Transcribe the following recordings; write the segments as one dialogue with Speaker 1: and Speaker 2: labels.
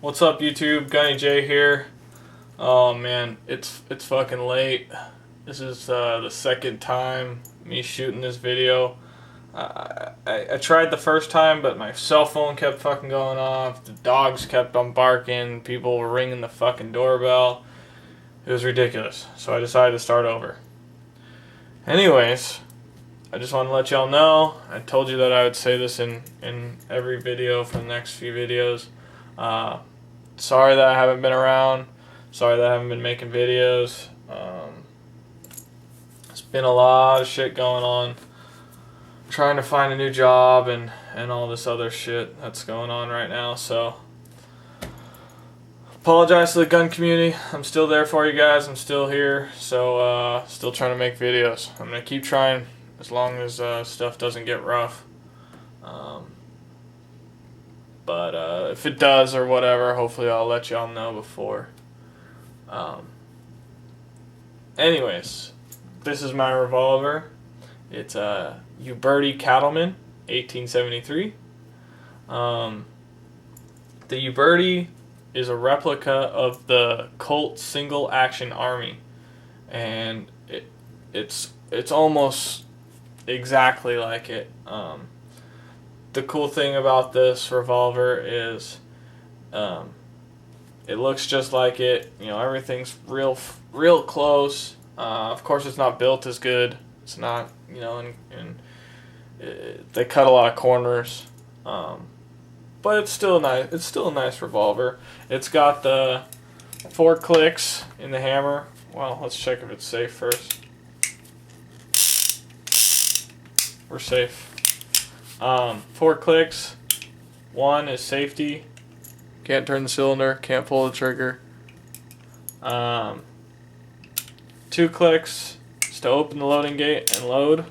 Speaker 1: What's up, YouTube? Gunny J here. Oh man, it's fucking late. This is the second time me shooting this video. I tried the first time, but my cell phone kept fucking going off. The dogs kept on barking. People were ringing the fucking doorbell. It was ridiculous. So I decided to start over. Anyways, I just want to let y'all know. I told you that I would say this in every video for the next few videos. Sorry that I haven't been around. Sorry that I haven't been making videos. It's been a lot of shit going on. Trying to find a new job and all this other shit that's going on right now. So, apologize to the gun community. I'm still there for you guys. I'm still here. So, still trying to make videos. I'm going to keep trying as long as stuff doesn't get rough. But if it does or whatever, hopefully I'll let y'all know before. Anyways, this is my revolver. It's a Uberti Cattleman, 1873. The Uberti is a replica of the Colt single action army, and it's almost exactly like it. The cool thing about this revolver is it looks just like it. You know, everything's real close. Of course, it's not built as good. It's not, you know, and they cut a lot of corners. But it's still nice. It's still a nice revolver. It's got the 4 clicks in the hammer. Well, let's check if it's safe first. We're safe. 4 clicks. 1 is safety. Can't turn the cylinder. Can't pull the trigger. 2 clicks is to open the loading gate and load.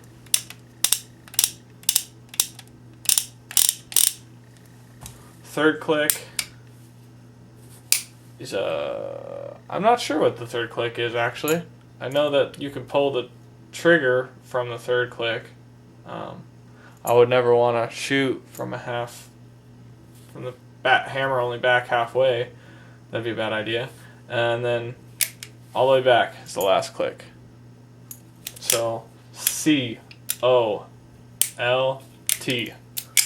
Speaker 1: Third click is I'm not sure what the third click is actually. I know that you can pull the trigger from the third click. I would never want to shoot from the hammer only back halfway. That'd be a bad idea. And then all the way back is the last click. So C-O-L-T,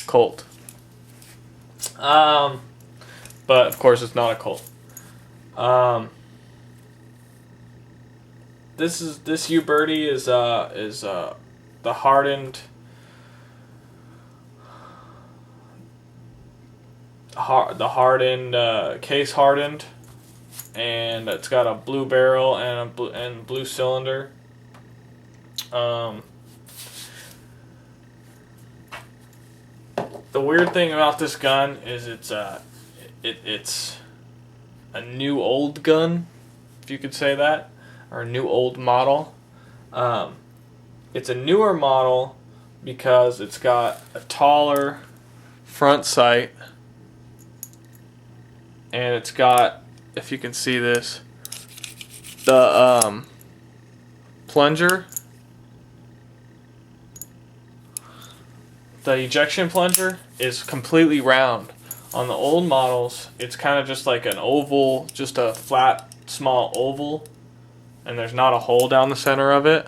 Speaker 1: Colt. But of course it's not a Colt. This Uberti is the hardened. Case hardened, and it's got a blue barrel and blue cylinder. The weird thing about this gun is it's a new old gun, if you could say that, or a new old model. It's a newer model because it's got a taller front sight. And it's got, if you can see this, the plunger, the ejection plunger is completely round. On the old models, it's kind of just like an oval, just a flat, small oval, and there's not a hole down the center of it.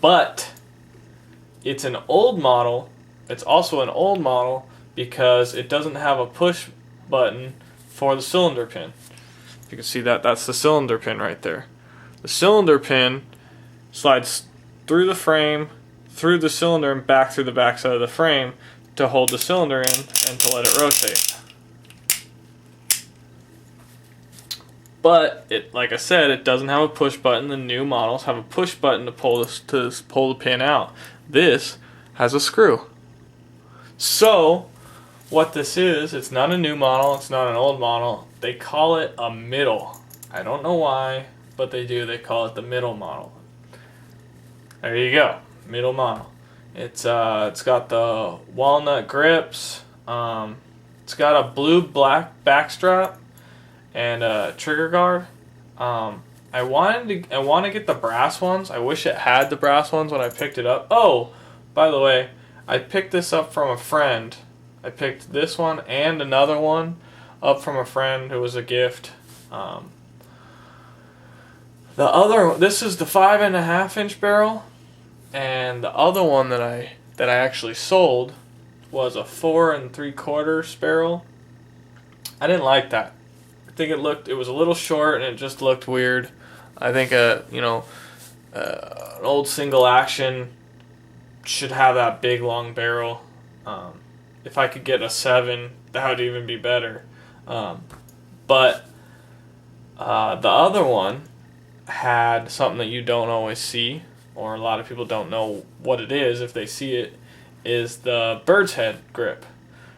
Speaker 1: But it's an old model. It's also an old model because it doesn't have a push button for the cylinder pin. You can see that that's the cylinder pin right there. The cylinder pin slides through the frame, through the cylinder, and back through the back side of the frame to hold the cylinder in and to let it rotate. But like I said, it doesn't have a push button. The new models have a push button to pull the pin out. This has a screw. So, what this is, it's not a new model, it's not an old model. They call it a middle. I don't know why, but they do. They call it the middle model. There you go, middle model. It's got the walnut grips. It's got a blue-black backstrap and a trigger guard. I want to get the brass ones. I wish it had the brass ones when I picked it up. Oh, by the way, I picked this up from a friend. I picked this one and another one up from a friend who was a gift. This is the 5.5-inch barrel, and the other one that I actually sold was a 4 3/4 barrel. I didn't like that. I think it was a little short and it just looked weird. I think an old single action should have that big long barrel. If I could get a 7, that would even be better. But the other one had something that you don't always see, or a lot of people don't know what it is if they see it, is the bird's head grip.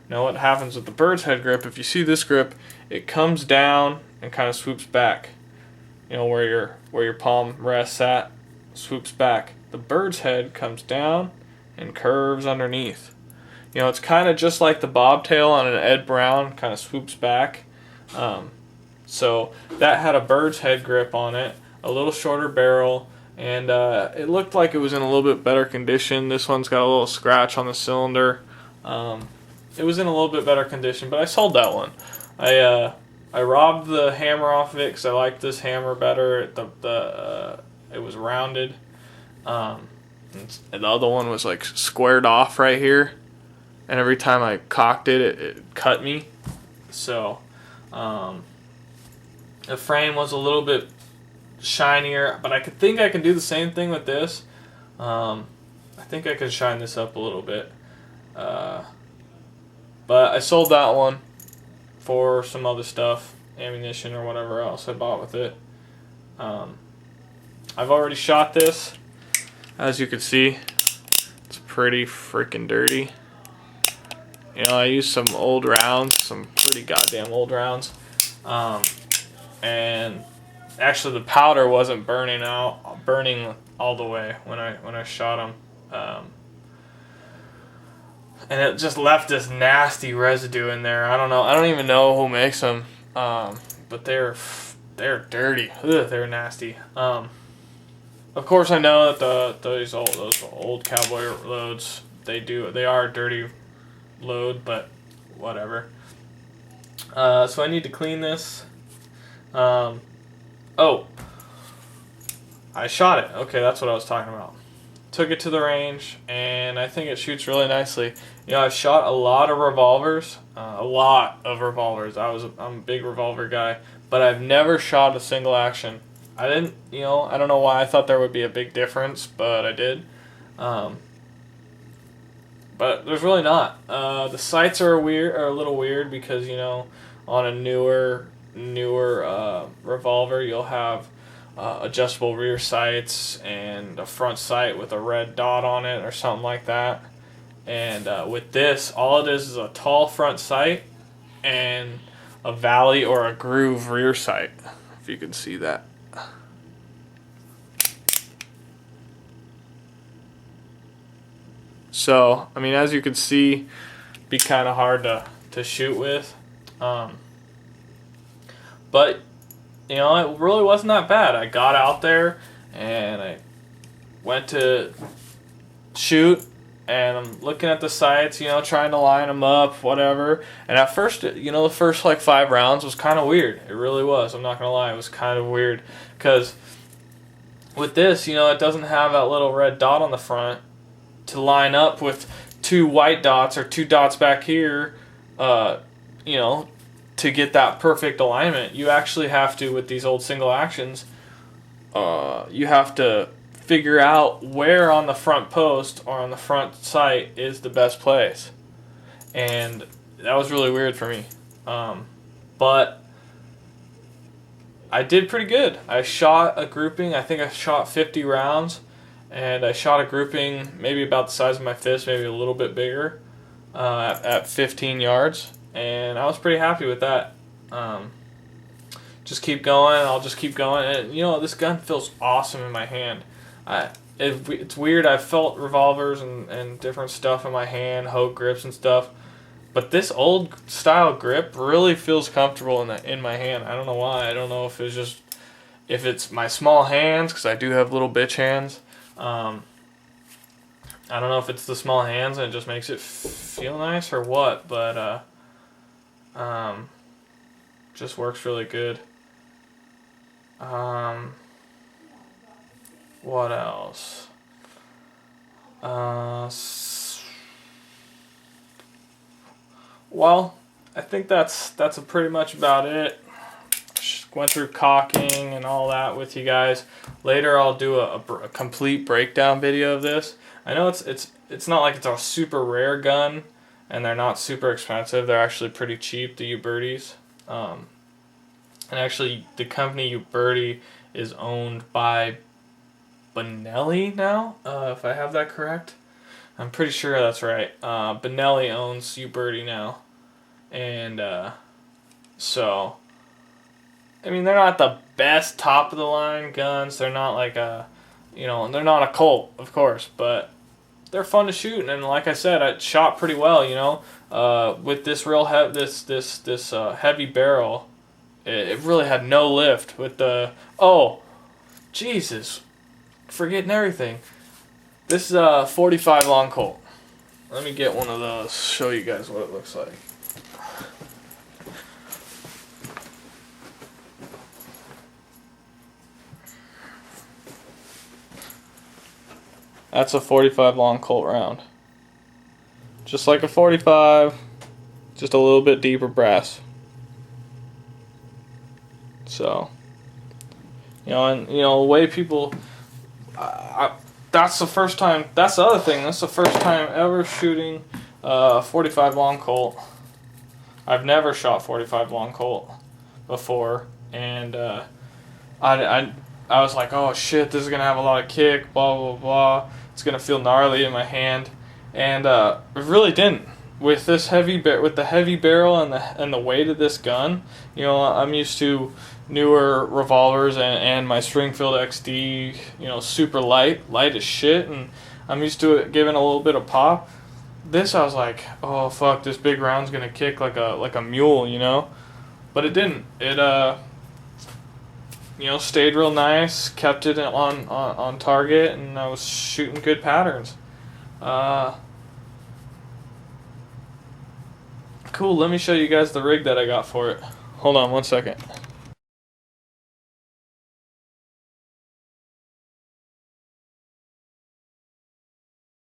Speaker 1: Now what happens with the bird's head grip, if you see this grip, it comes down and kind of swoops back. You know, where your palm rests at, swoops back. The bird's head comes down and curves underneath. You know, it's kind of just like the bobtail on an Ed Brown, kind of swoops back. So that had a bird's head grip on it, a little shorter barrel, and it looked like it was in a little bit better condition. This one's got a little scratch on the cylinder. It was in a little bit better condition, but I sold that one. I robbed the hammer off of it because I liked this hammer better. It was rounded. And the other one was like squared off right here, and every time I cocked it, it cut me. So the frame was a little bit shinier, but I think I can do the same thing with this. I think I can shine this up a little bit. But I sold that one for some other stuff, ammunition or whatever else I bought with it. I've already shot this. As you can see, it's pretty freaking dirty. You know, I used some old rounds, some pretty goddamn old rounds. And actually the powder wasn't burning all the way when I shot them. And it just left this nasty residue in there. I don't know. I don't even know who makes them. But they're dirty. Ugh, they're nasty. Of course, I know that those old cowboy loads, they are a dirty load, but whatever. So I need to clean this. Oh, I shot it. Okay, that's what I was talking about. Took it to the range, and I think it shoots really nicely. You know, I've shot a lot of revolvers. I'm a big revolver guy, but I've never shot a single action. I don't know why I thought there would be a big difference, but I did. But there's really not. The sights are a little weird because, you know, on a newer revolver, you'll have adjustable rear sights and a front sight with a red dot on it or something like that. And with this, all it is a tall front sight and a valley or a groove rear sight, if you can see that. So, I mean, as you can see, be kind of hard to shoot with. But, you know, it really wasn't that bad. I got out there and I went to shoot, and I'm looking at the sights, you know, trying to line them up, whatever. And at first, you know, the first like 5 rounds was kind of weird. It really was. I'm not going to lie. It was kind of weird because with this, you know, it doesn't have that little red dot on the front to line up with 2 white dots or 2 dots back here, you know, to get that perfect alignment. You actually have to, with these old single actions, you have to figure out where on the front post or on the front sight is the best place. And that was really weird for me. But I did pretty good. I shot a grouping, I think I shot 50 rounds, and I shot a grouping maybe about the size of my fist, maybe a little bit bigger, at 15 yards. And I was pretty happy with that. Just keep going. I'll just keep going. And you know, this gun feels awesome in my hand. It's weird. I've felt revolvers and different stuff in my hand, hoe grips and stuff, but this old style grip really feels comfortable in my hand. I don't know why. I don't know if it's my small hands, because I do have little bitch hands. I don't know if it's the small hands and it just makes it feel nice or what, but just works really good. What else? Well, I think that's pretty much about it. Went through caulking and all that with you guys. Later I'll do a complete breakdown video of this. I know it's not like it's a super rare gun, and they're not super expensive. They're actually pretty cheap, the Ubertis. And actually, the company Uberti is owned by Benelli now, if I have that correct. I'm pretty sure that's right. Benelli owns Uberti now, and so, I mean, they're not the best top of the line guns. They're not like a, they're not a Colt, of course, but they're fun to shoot. And like I said, it shot pretty well. With this heavy barrel, it really had no lift with the. Oh, Jesus, forgetting everything. This is a 45 long Colt. Let me get one of those. Show you guys what it looks like. That's a 45 long Colt round. Just like a 45, just a little bit deeper brass. So, the way people, that's the first time, that's the other thing, that's the first time ever shooting a 45 long Colt. I've never shot 45 long Colt before, and I was like, oh shit, this is gonna have a lot of kick, blah blah blah. It's gonna feel gnarly in my hand, and it really didn't. With this with the heavy barrel and the weight of this gun, I'm used to newer revolvers and my Springfield XD, super light as shit, and I'm used to it giving a little bit of pop. This, I was like, oh fuck, this big round's gonna kick like a mule, but it didn't. It stayed real nice, kept it on target, and I was shooting good patterns. Cool, let me show you guys the rig that I got for it. Hold on one second.